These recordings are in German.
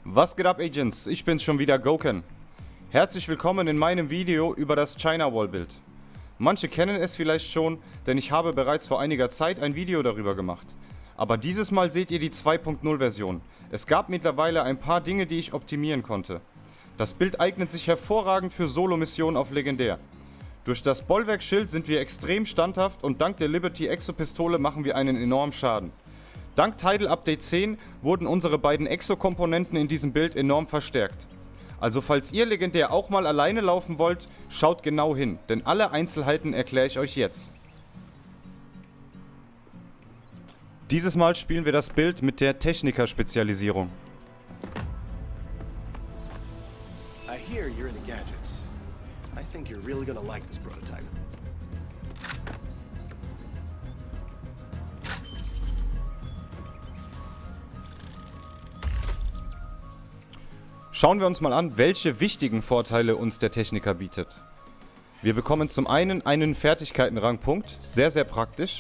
Was geht ab, Agents? Ich bin's schon wieder, Gouken. Herzlich willkommen in meinem Video über das China Wall Bild. Manche kennen es vielleicht schon, denn ich habe bereits vor einiger Zeit ein Video darüber gemacht. Aber dieses Mal seht ihr die 2.0 Version. Es gab mittlerweile ein paar Dinge, die ich optimieren konnte. Das Bild eignet sich hervorragend für Solo-Missionen auf Legendär. Durch das Bollwerkschild sind wir extrem standhaft und dank der Liberty Exo-Pistole machen wir einen enormen Schaden. Dank Tidal Update 10 wurden unsere beiden Exo-Komponenten in diesem Bild enorm verstärkt. Also falls ihr Legendär auch mal alleine laufen wollt, schaut genau hin, denn alle Einzelheiten erkläre ich euch jetzt. Dieses Mal spielen wir das Bild mit der Techniker-Spezialisierung. I hear you're into gadgets. I think you're really gonna like this prototype. Schauen wir uns mal an, welche wichtigen Vorteile uns der Techniker bietet. Wir bekommen zum einen Fertigkeitenrangpunkt, sehr sehr praktisch.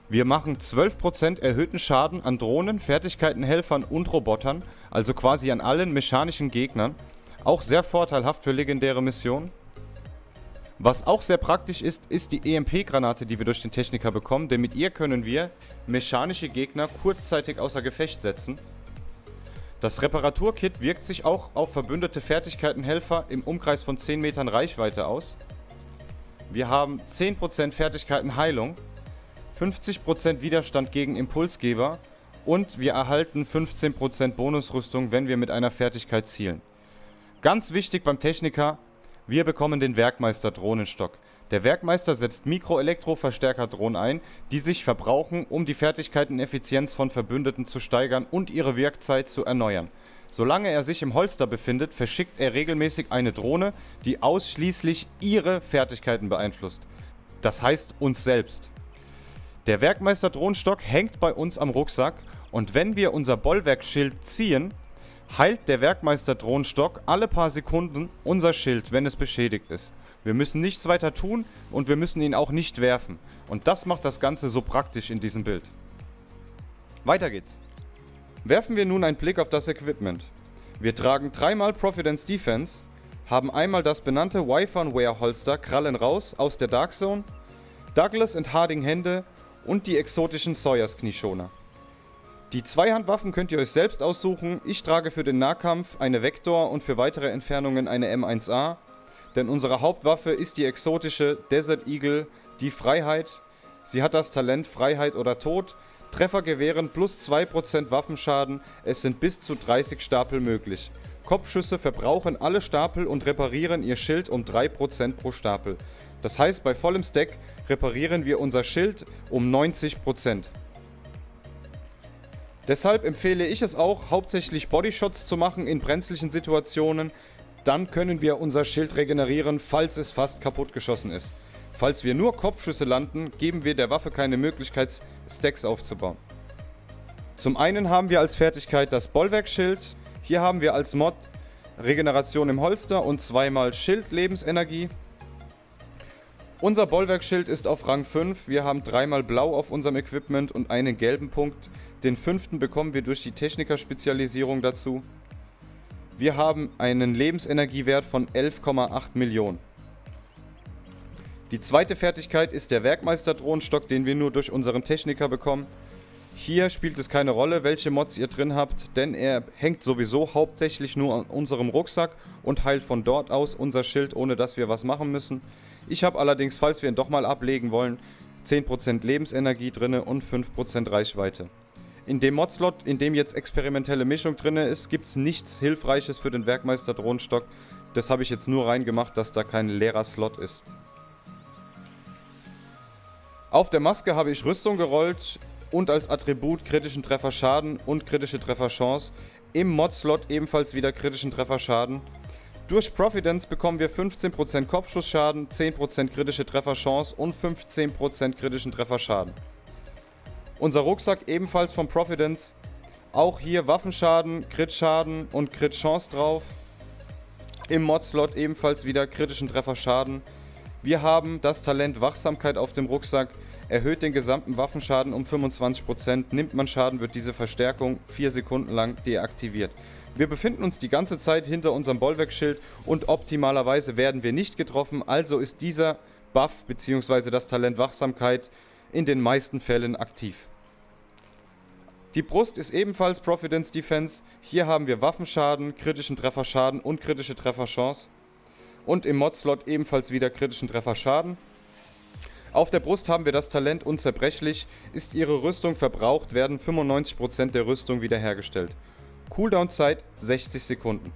Wir machen 12% erhöhten Schaden an Drohnen, Fertigkeitenhelfern und Robotern, also quasi an allen mechanischen Gegnern. Auch sehr vorteilhaft für legendäre Missionen. Was auch sehr praktisch ist, ist die EMP-Granate, die wir durch den Techniker bekommen, denn mit ihr können wir mechanische Gegner kurzzeitig außer Gefecht setzen. Das Reparaturkit wirkt sich auch auf verbündete Fertigkeitenhelfer im Umkreis von 10 Metern Reichweite aus. Wir haben 10% Fertigkeitenheilung, 50% Widerstand gegen Impulsgeber und wir erhalten 15% Bonusrüstung, wenn wir mit einer Fertigkeit zielen. Ganz wichtig beim Techniker, wir bekommen den Werkmeister-Drohnenstock. Der Werkmeister setzt Mikroelektro-Verstärker-Drohnen ein, die sich verbrauchen, um die Fertigkeiteneffizienz von Verbündeten zu steigern und ihre Wirkzeit zu erneuern. Solange er sich im Holster befindet, verschickt er regelmäßig eine Drohne, die ausschließlich ihre Fertigkeiten beeinflusst. Das heißt uns selbst. Der Werkmeister-Drohnenstock hängt bei uns am Rucksack und wenn wir unser Bollwerkschild ziehen, heilt der Werkmeister-Drohnenstock alle paar Sekunden unser Schild, wenn es beschädigt ist. Wir müssen nichts weiter tun und wir müssen ihn auch nicht werfen. Und das macht das Ganze so praktisch in diesem Bild. Weiter geht's. Werfen wir nun einen Blick auf das Equipment. Wir tragen dreimal Providence Defense, haben einmal das benannte Wi-Fi Holster Krallen raus aus der Dark Zone, Douglas und Harding Hände und die exotischen Sawyers Knieschoner. Die Zweihandwaffen könnt ihr euch selbst aussuchen. Ich trage für den Nahkampf eine Vektor und für weitere Entfernungen eine M1A. Denn unsere Hauptwaffe ist die exotische Desert Eagle, die Freiheit. Sie hat das Talent Freiheit oder Tod. Treffer gewähren plus 2% Waffenschaden. Es sind bis zu 30 Stapel möglich. Kopfschüsse verbrauchen alle Stapel und reparieren ihr Schild um 3% pro Stapel. Das heißt, bei vollem Stack reparieren wir unser Schild um 90%. Deshalb empfehle ich es auch, hauptsächlich Bodyshots zu machen in brenzlichen Situationen. Dann können wir unser Schild regenerieren, falls es fast kaputt geschossen ist. Falls wir nur Kopfschüsse landen, geben wir der Waffe keine Möglichkeit, Stacks aufzubauen. Zum einen haben wir als Fertigkeit das Bollwerkschild. Hier haben wir als Mod Regeneration im Holster und zweimal Schild-Lebensenergie. Unser Bollwerkschild ist auf Rang 5. Wir haben dreimal Blau auf unserem Equipment und einen gelben Punkt. Den 5. bekommen wir durch die Techniker-Spezialisierung dazu. Wir haben einen Lebensenergiewert von 11,8 Millionen. Die zweite Fertigkeit ist der Werkmeister-Drohnenstock, den wir nur durch unseren Techniker bekommen. Hier spielt es keine Rolle, welche Mods ihr drin habt, denn er hängt sowieso hauptsächlich nur an unserem Rucksack und heilt von dort aus unser Schild, ohne dass wir was machen müssen. Ich habe allerdings, falls wir ihn doch mal ablegen wollen, 10% Lebensenergie drin und 5% Reichweite. In dem Modslot, in dem jetzt experimentelle Mischung drin ist, gibt es nichts Hilfreiches für den Werkmeister-Drohnenstock. Das habe ich jetzt nur reingemacht, dass da kein leerer Slot ist. Auf der Maske habe ich Rüstung gerollt und als Attribut kritischen Trefferschaden und kritische Trefferchance. Im Modslot ebenfalls wieder kritischen Trefferschaden. Durch Providence bekommen wir 15% Kopfschussschaden, 10% kritische Trefferchance und 15% kritischen Trefferschaden. Unser Rucksack ebenfalls von Providence. Auch hier Waffenschaden, Crit-Schaden und Crit-Chance drauf. Im Mod-Slot ebenfalls wieder kritischen Trefferschaden. Wir haben das Talent Wachsamkeit auf dem Rucksack. erhöht den gesamten Waffenschaden um 25%. Nimmt man Schaden, wird diese Verstärkung 4 Sekunden lang deaktiviert. Wir befinden uns die ganze Zeit hinter unserem Bollwerkschild und optimalerweise werden wir nicht getroffen, also ist dieser Buff bzw. das Talent Wachsamkeit in den meisten Fällen aktiv. Die Brust ist ebenfalls Providence Defense. Hier haben wir Waffenschaden, kritischen Trefferschaden und kritische Trefferchance. Und im Mod-Slot ebenfalls wieder kritischen Trefferschaden. Auf der Brust haben wir das Talent Unzerbrechlich. Ist Ihre Rüstung verbraucht, werden 95% der Rüstung wiederhergestellt. Cooldown-Zeit 60 Sekunden.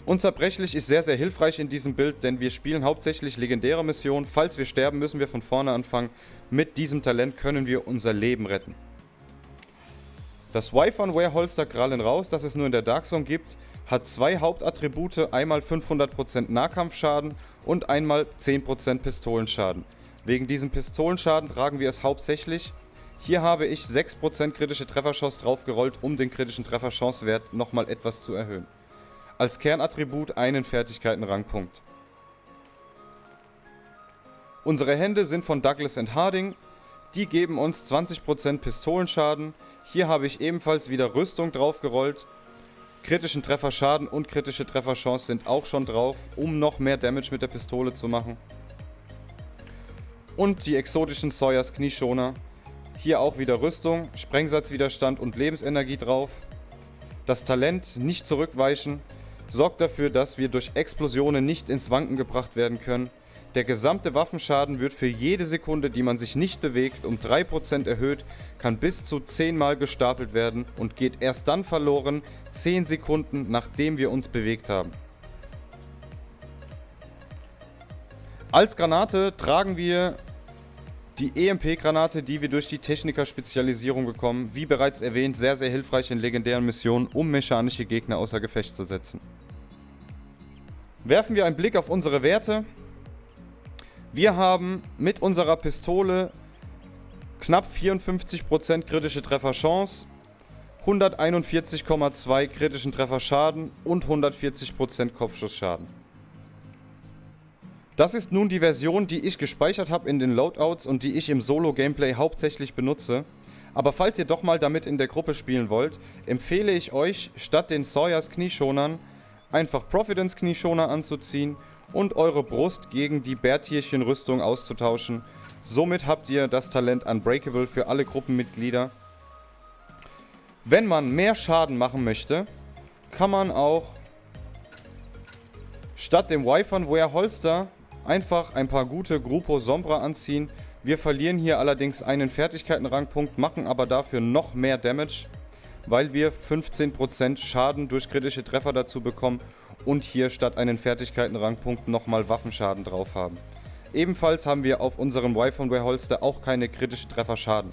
Unzerbrechlich ist sehr, sehr hilfreich in diesem Bild, denn wir spielen hauptsächlich legendäre Missionen. Falls wir sterben, müssen wir von vorne anfangen. Mit diesem Talent können wir unser Leben retten. Das Wyvern-Wear Holster Krallen raus, das es nur in der Dark Zone gibt, hat 2 Hauptattribute, einmal 500% Nahkampfschaden und einmal 10% Pistolenschaden. Wegen diesem Pistolenschaden tragen wir es hauptsächlich. Hier habe ich 6% kritische Trefferchance draufgerollt, um den kritischen Trefferchancewert nochmal etwas zu erhöhen. Als Kernattribut einen Fertigkeitenrangpunkt. Unsere Hände sind von Douglas & Harding. Die geben uns 20% Pistolenschaden. Hier habe ich ebenfalls wieder Rüstung draufgerollt. Kritischen Trefferschaden und kritische Trefferchance sind auch schon drauf, um noch mehr Damage mit der Pistole zu machen. Und die exotischen Sawyers Knieschoner. Hier auch wieder Rüstung, Sprengsatzwiderstand und Lebensenergie drauf. Das Talent Nicht zurückweichen sorgt dafür, dass wir durch Explosionen nicht ins Wanken gebracht werden können. Der gesamte Waffenschaden wird für jede Sekunde, die man sich nicht bewegt, um 3% erhöht, kann bis zu 10 Mal gestapelt werden und geht erst dann verloren, 10 Sekunden nachdem wir uns bewegt haben. Als Granate tragen wir die EMP-Granate, die wir durch die Techniker-Spezialisierung bekommen. Wie bereits erwähnt, sehr, sehr hilfreich in legendären Missionen, um mechanische Gegner außer Gefecht zu setzen. Werfen wir einen Blick auf unsere Werte. Wir haben mit unserer Pistole knapp 54% kritische Trefferchance, 141,2 kritischen Trefferschaden und 140% Kopfschussschaden. Das ist nun die Version, die ich gespeichert habe in den Loadouts und die ich im Solo-Gameplay hauptsächlich benutze. Aber falls ihr doch mal damit in der Gruppe spielen wollt, empfehle ich euch, statt den Sawyers Knieschonern einfach Providence Knieschoner anzuziehen und eure Brust gegen die Bärtierchen-Rüstung auszutauschen. Somit habt ihr das Talent Unbreakable für alle Gruppenmitglieder. Wenn man mehr Schaden machen möchte, kann man auch statt dem Wyvern-Wear Holster einfach ein paar gute Grupo Sombra anziehen. Wir verlieren hier allerdings einen Fertigkeitenrangpunkt, machen aber dafür noch mehr Damage, weil wir 15% Schaden durch kritische Treffer dazu bekommen und hier statt einen Fertigkeitenrangpunkt nochmal Waffenschaden drauf haben. Ebenfalls haben wir auf unserem Wyvern-Wear Holster auch keine kritischen Trefferschaden.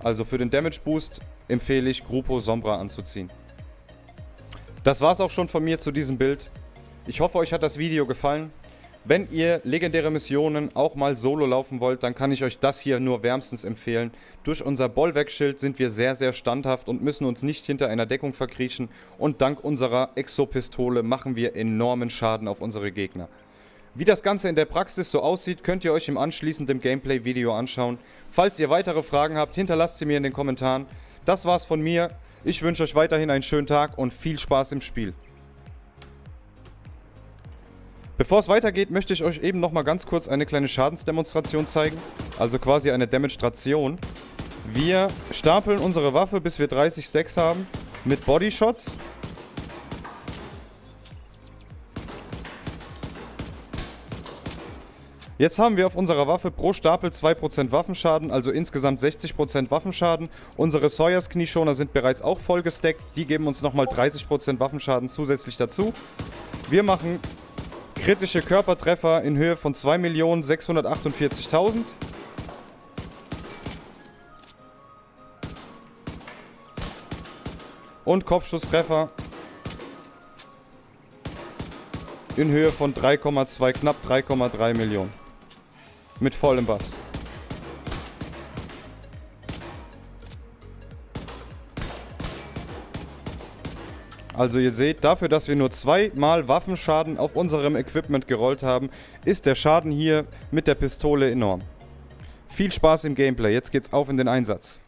Also für den Damage Boost empfehle ich Grupo Sombra anzuziehen. Das war's auch schon von mir zu diesem Bild. Ich hoffe, euch hat das Video gefallen. Wenn ihr legendäre Missionen auch mal solo laufen wollt, dann kann ich euch das hier nur wärmstens empfehlen. Durch unser Bollwerkschild sind wir sehr, sehr standhaft und müssen uns nicht hinter einer Deckung verkriechen. Und dank unserer Exo-Pistole machen wir enormen Schaden auf unsere Gegner. Wie das Ganze in der Praxis so aussieht, könnt ihr euch im anschließenden Gameplay-Video anschauen. Falls ihr weitere Fragen habt, hinterlasst sie mir in den Kommentaren. Das war's von mir. Ich wünsche euch weiterhin einen schönen Tag und viel Spaß im Spiel. Bevor es weitergeht, möchte ich euch eben nochmal ganz kurz eine kleine Schadensdemonstration zeigen. Also quasi eine Demonstration. Wir stapeln unsere Waffe, bis wir 30 Stacks haben, mit Bodyshots. Jetzt haben wir auf unserer Waffe pro Stapel 2% Waffenschaden, also insgesamt 60% Waffenschaden. Unsere Sawyers Knieschoner sind bereits auch voll gestackt. Die geben uns nochmal 30% Waffenschaden zusätzlich dazu. Wir machen kritische Körpertreffer in Höhe von 2.648.000. Und Kopfschusstreffer in Höhe von 3,2, knapp 3,3 Millionen. Mit vollen Buffs. Also ihr seht, dafür, dass wir nur 2-mal Waffenschaden auf unserem Equipment gerollt haben, ist der Schaden hier mit der Pistole enorm. Viel Spaß im Gameplay, jetzt geht's auf in den Einsatz.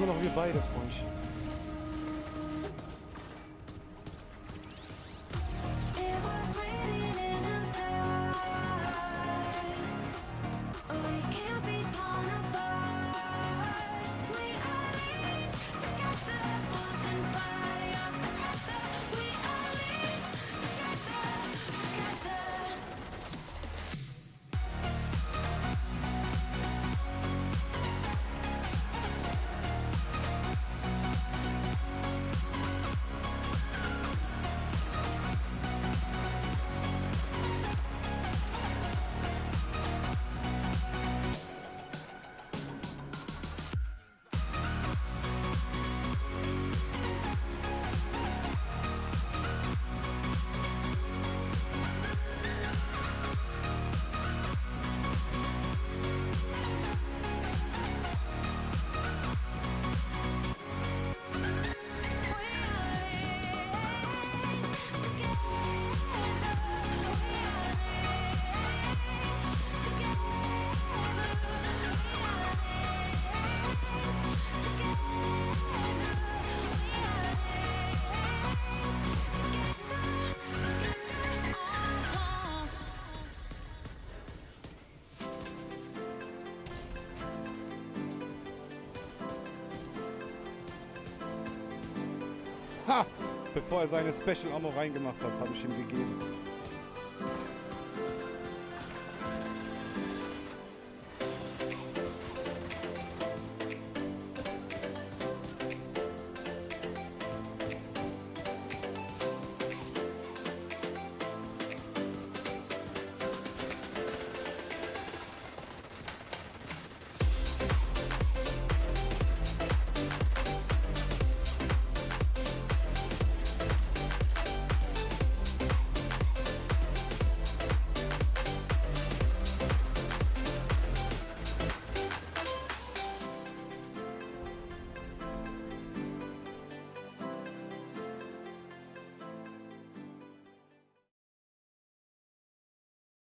immer noch wir beide, Freundchen. It was written in the stars. We can't be torn apart. We are linked together, force and fire forever. We are linked together. Ha! Bevor er seine Special Ammo reingemacht hat, habe ich ihm gegeben.